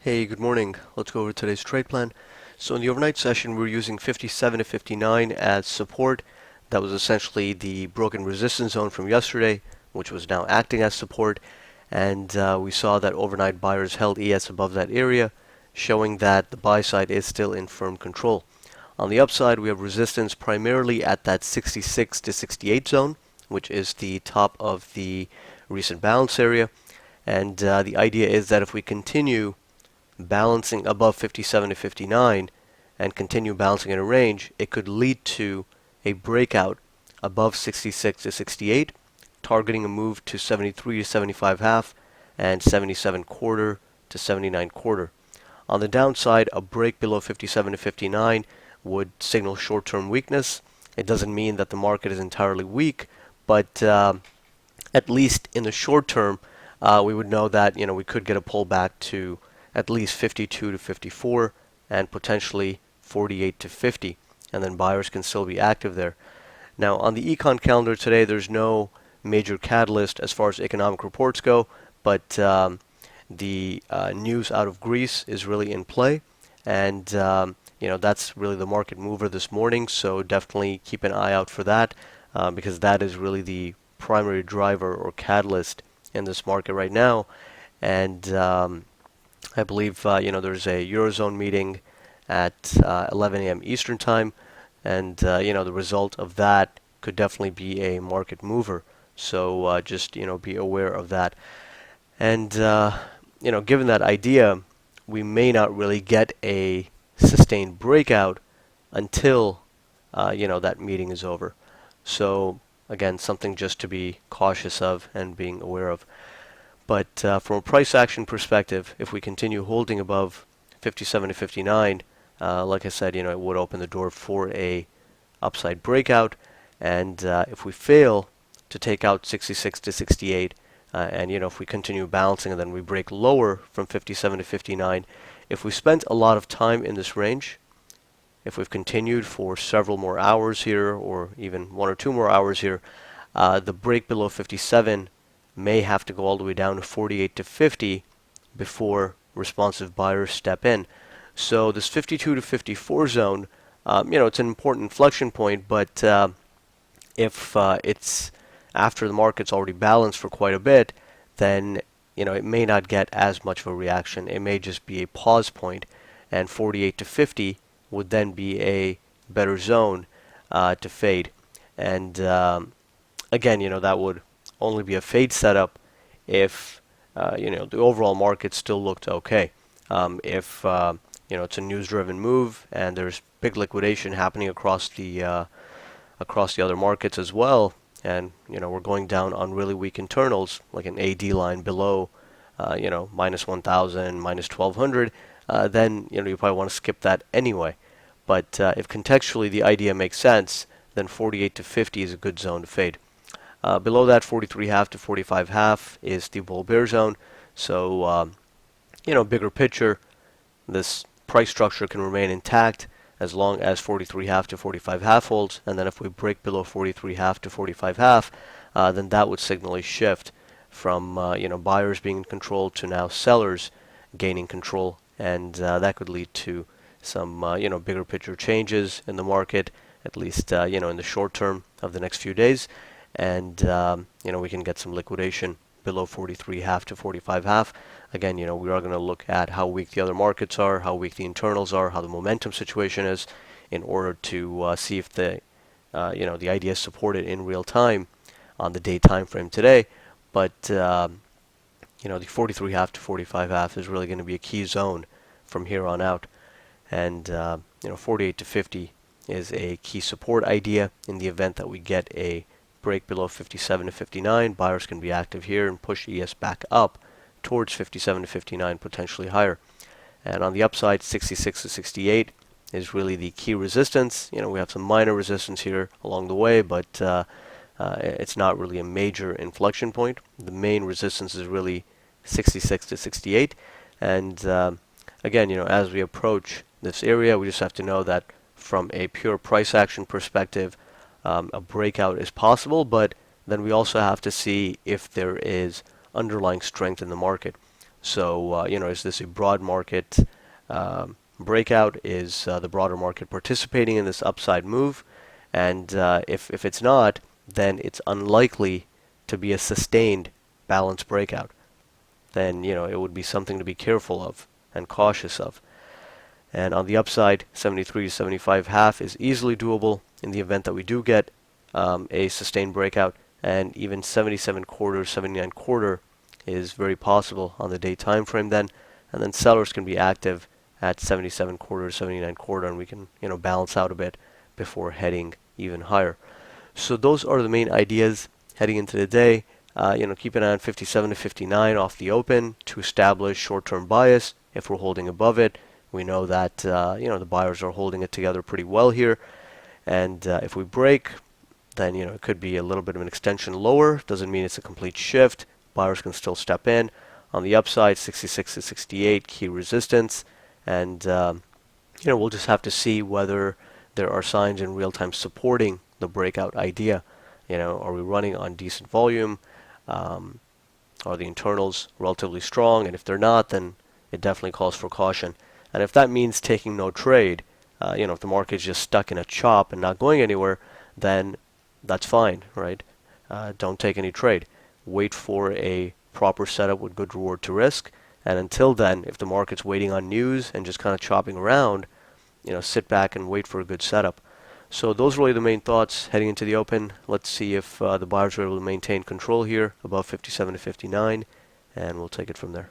Hey, good morning. Let's go over today's trade plan. So in the overnight session, we're using 57 to 59 as support. That was essentially the broken resistance zone from yesterday, which was now acting as support. And we saw that overnight buyers held ES above that area, showing that the buy side is still in firm control. On the upside, we have resistance primarily at that 66 to 68 zone, which is the top of the recent balance area. And the idea is that if we continue balancing above 57 to 59 and continue balancing in a range, it could lead to a breakout above 66 to 68, targeting a move to 73 to 75 half and 77 quarter to 79 quarter. On the downside, a break below 57 to 59 would signal short-term weakness. It doesn't mean that the market is entirely weak, but at least in the short term, we would know that we could get a pullback to at least 52 to 54 and potentially 48 to 50, and then buyers can still be active there. Now on the econ calendar today, there's no major catalyst as far as economic reports go, but the news out of Greece is really in play, and that's really the market mover this morning. So definitely keep an eye out for that because that is really the primary driver or catalyst in this market right now. And I believe there's a Eurozone meeting at 11 a.m. Eastern time, and the result of that could definitely be a market mover. So just be aware of that. And given that idea, we may not really get a sustained breakout until that meeting is over. So again, something just to be cautious of and being aware of. But from a price action perspective, if we continue holding above 57 to 59, like I said, it would open the door for a upside breakout. And if we fail to take out 66 to 68, and if we continue balancing and then we break lower from 57 to 59, if we spent a lot of time in this range, if we've continued for several more hours here, or even 1 or 2 more hours here, the break below 57 may have to go all the way down to 48 to 50 before responsive buyers step in. So this 52 to 54 zone, it's an important inflection point, but if it's after the market's already balanced for quite a bit, then it may not get as much of a reaction. It may just be a pause point, and 48 to 50 would then be a better zone to fade. And again, that would only be a fade setup if the overall market still looked okay. If it's a news-driven move and there's big liquidation happening across the other markets as well, and we're going down on really weak internals like an AD line below minus 1,000, minus 1,200, then you probably want to skip that anyway. But if contextually the idea makes sense, then 48 to 50 is a good zone to fade. Below that, 43 half to 45 half is the bull bear zone. So, bigger picture, this price structure can remain intact as long as 43 half to 45 half holds. And then if we break below 43 half to 45 half, then that would signal a shift from buyers being in control to now sellers gaining control, and that could lead to some bigger picture changes in the market, at least in the short term of the next few days. And we can get some liquidation below 43 half to 45 half. Again, we are going to look at how weak the other markets are, how weak the internals are, how the momentum situation is, in order to see if the idea is supported in real time on the day time frame today. But the 43 half to 45 half is really going to be a key zone from here on out, and 48 to 50 is a key support idea in the event that we get a break below 57 to 59. Buyers can be active here and push ES back up towards 57 to 59, potentially higher. And on the upside, 66 to 68 is really the key resistance. We have some minor resistance here along the way, but it's not really a major inflection point. The main resistance is really 66 to 68. And again, as we approach this area, we just have to know that from a pure price action perspective, a breakout is possible, but then we also have to see if there is underlying strength in the market. So, is this a broad market breakout? Is the broader market participating in this upside move? And if it's not, then it's unlikely to be a sustained balanced breakout. Then, it would be something to be careful of and cautious of. And on the upside, 73 to 75 half is easily doable in the event that we do get a sustained breakout, and even 77 quarter, 79 quarter is very possible on the day time frame then, and then sellers can be active at 77 quarter, 79 quarter, and we can balance out a bit before heading even higher. So those are the main ideas heading into the day. Keep an eye on 57 to 59 off the open to establish short-term bias. If we're holding above it, we know that the buyers are holding it together pretty well here, and if we break, then it could be a little bit of an extension lower. Doesn't mean it's a complete shift. Buyers can still step in. On the upside, 66 to 68 key resistance, and we'll just have to see whether there are signs in real time supporting the breakout idea. Are we running on decent volume? Are the internals relatively strong? And if they're not, then it definitely calls for caution. And if that means taking no trade, if the market's just stuck in a chop and not going anywhere, then that's fine, right? Don't take any trade. Wait for a proper setup with good reward to risk. And until then, if the market's waiting on news and just kind of chopping around, sit back and wait for a good setup. So those are really the main thoughts heading into the open. Let's see if the buyers are able to maintain control here above 57 to 59, and we'll take it from there.